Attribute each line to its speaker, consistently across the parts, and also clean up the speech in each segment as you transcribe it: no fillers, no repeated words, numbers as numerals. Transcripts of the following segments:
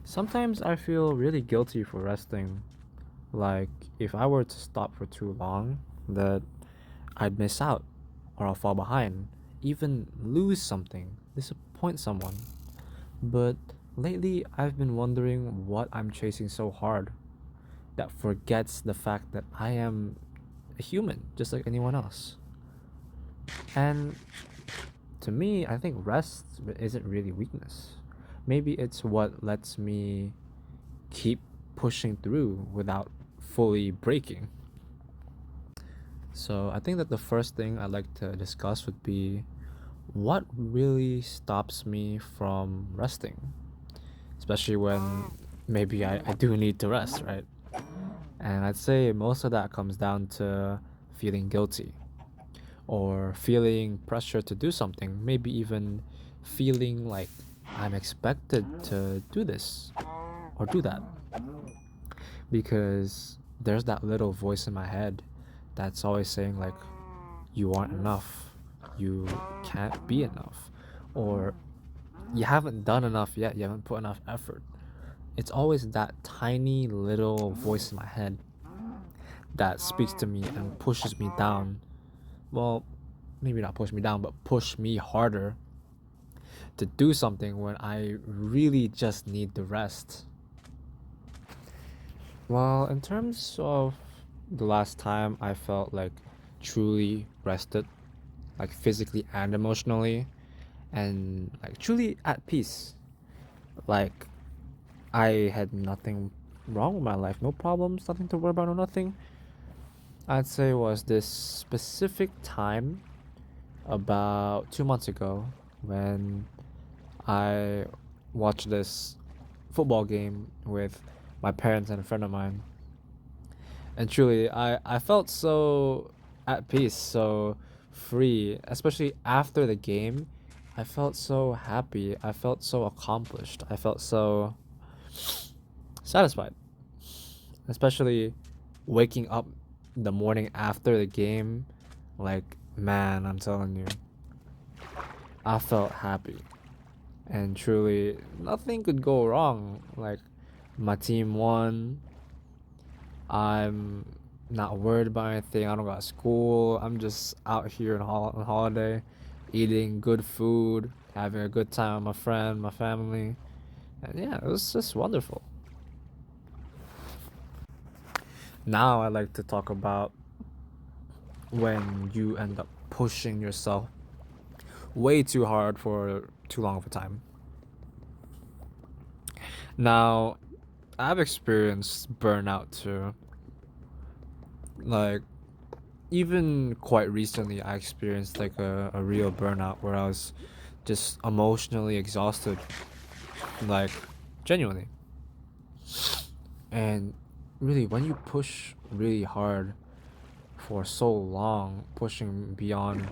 Speaker 1: Sometimes I feel really guilty for resting. Like, if I were to stop for too long, that I'd miss out, or I'll fall behind, even lose something, disappoint someone. But lately, I've been wondering what I'm chasing so hard that forgets the fact that I am a human, just like anyone else. And to me, I think rest isn't really weakness. Maybe it's what lets me keep pushing through without fully breaking. So I think that the first thing I'd like to discuss would be what really stops me from resting, especially when maybe I do need to rest, right? And I'd say most of that comes down to feeling guilty or feeling pressure to do something, maybe even feeling like I'm expected to do this or do that. Because there's that little voice in my head that's always saying like you aren't enough, you can't be enough, or you haven't done enough yet, you haven't put enough effort. It's always that tiny little voice in my head that speaks to me and pushes me down. Well, maybe not push me down, but push me harder to do something when I really just need the rest. Well, in terms of the last time I felt like truly rested, like physically and emotionally, and like truly at peace, like I had nothing wrong with my life, no problems, nothing to worry about, no nothing. I'd say was this specific time about 2 months ago when I watched this football game with my parents and a friend of mine. And truly, I felt so at peace, so free, especially after the game. I felt so happy. I felt so accomplished. I felt so satisfied, especially waking up the morning after the game. Like, man, I'm telling you, I felt happy. And truly, nothing could go wrong. Like, my team won. I'm not worried about anything. I don't got school. I'm just out here on holiday, eating good food, having a good time with my friend, my family. And yeah, it was just wonderful. Now I like to talk about when you end up pushing yourself way too hard for too long of a time. Now, I've experienced burnout too. Like, even quite recently, I experienced like a real burnout where I was just emotionally exhausted, like, genuinely. And really, when you push really hard for so long, pushing beyond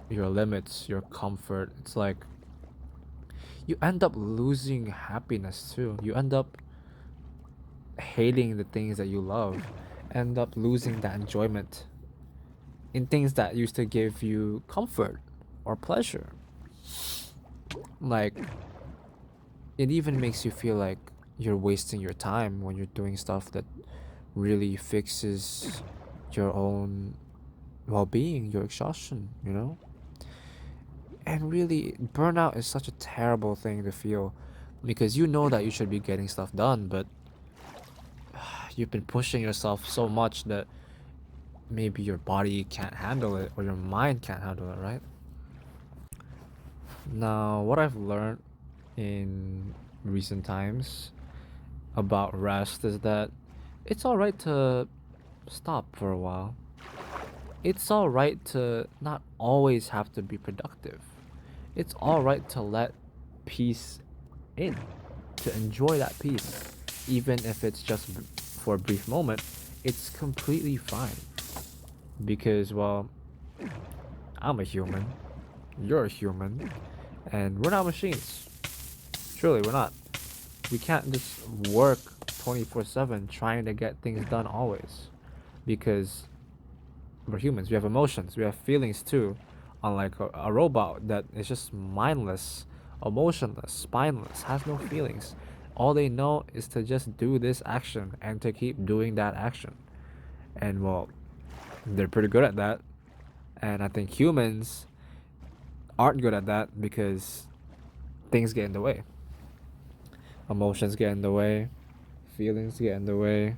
Speaker 1: your limits, your comfort, it's like you end up losing happiness too. You end up hating the things that you love, end up losing that enjoyment in things that used to give you comfort or pleasure. Like, it even makes you feel like you're wasting your time when you're doing stuff that really fixes your own well-being, your exhaustion, you know? And really, burnout is such a terrible thing to feel because you know that you should be getting stuff done, but you've been pushing yourself so much that maybe your body can't handle it or your mind can't handle it, right? Now, what I've learned in recent times about rest is that it's alright to stop for a while. It's alright to not always have to be productive. It's alright to let peace in, to enjoy that peace, even if it's just for a brief moment. It's completely fine because, well, I'm a human, you're a human, and we're not machines. Truly, we're not. We can't just work 24/7 trying to get things done always because we're humans. We have emotions, we have feelings too. Unlike a robot that is just mindless, emotionless, spineless, has no feelings. All they know is to just do this action and to keep doing that action. And well, they're pretty good at that. And I think humans aren't good at that because things get in the way. Emotions get in the way, feelings get in the way,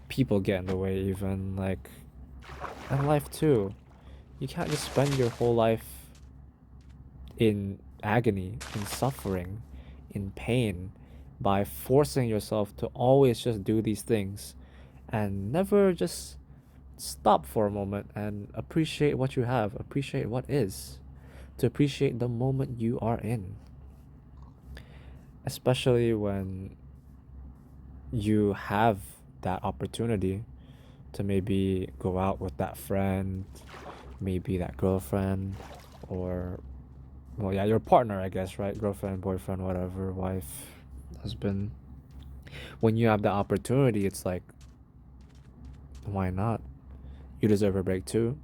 Speaker 1: people get in the way, even like, and life too. You can't just spend your whole life in agony, in suffering, in pain by forcing yourself to always just do these things and never just stop for a moment and appreciate what you have, appreciate what is, to appreciate the moment you are in. Especially when you have that opportunity to maybe go out with that friend, maybe that girlfriend, or, well, yeah, your partner, I guess, right? Girlfriend, boyfriend, whatever, wife, husband. When you have the opportunity, it's like, why not? You deserve a break too.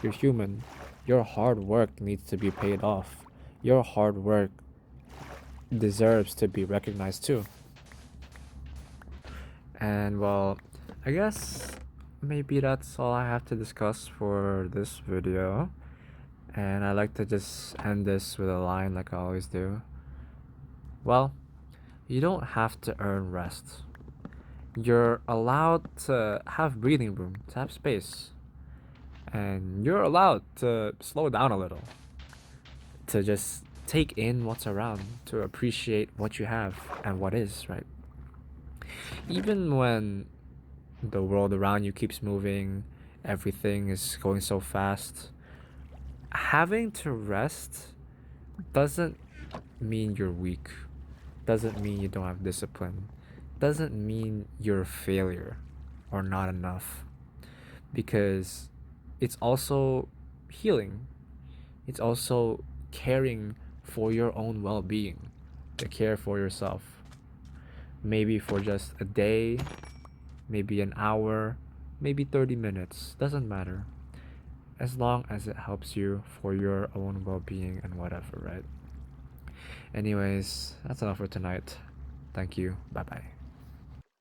Speaker 1: You're human. Your hard work needs to be paid off. Your hard work deserves to be recognized too. And well, I guess maybe that's all I have to discuss for this video. And I like to just end this with a line like I always do. Well, you don't have to earn rest. You're allowed to have breathing room, to have space. And you're allowed to slow down a little, to just take in what's around, to appreciate what you have and what is, right? Even when the world around you keeps moving, everything is going so fast, having to rest doesn't mean you're weak, doesn't mean you don't have discipline, doesn't mean you're a failure or not enough, because it's also healing. It's also caring for your own well being, to care for yourself. Maybe for just a day, maybe an hour, maybe 30 minutes, doesn't matter. As long as it helps you for your own well being and whatever, right? Anyways, that's enough for tonight. Thank you. Bye bye.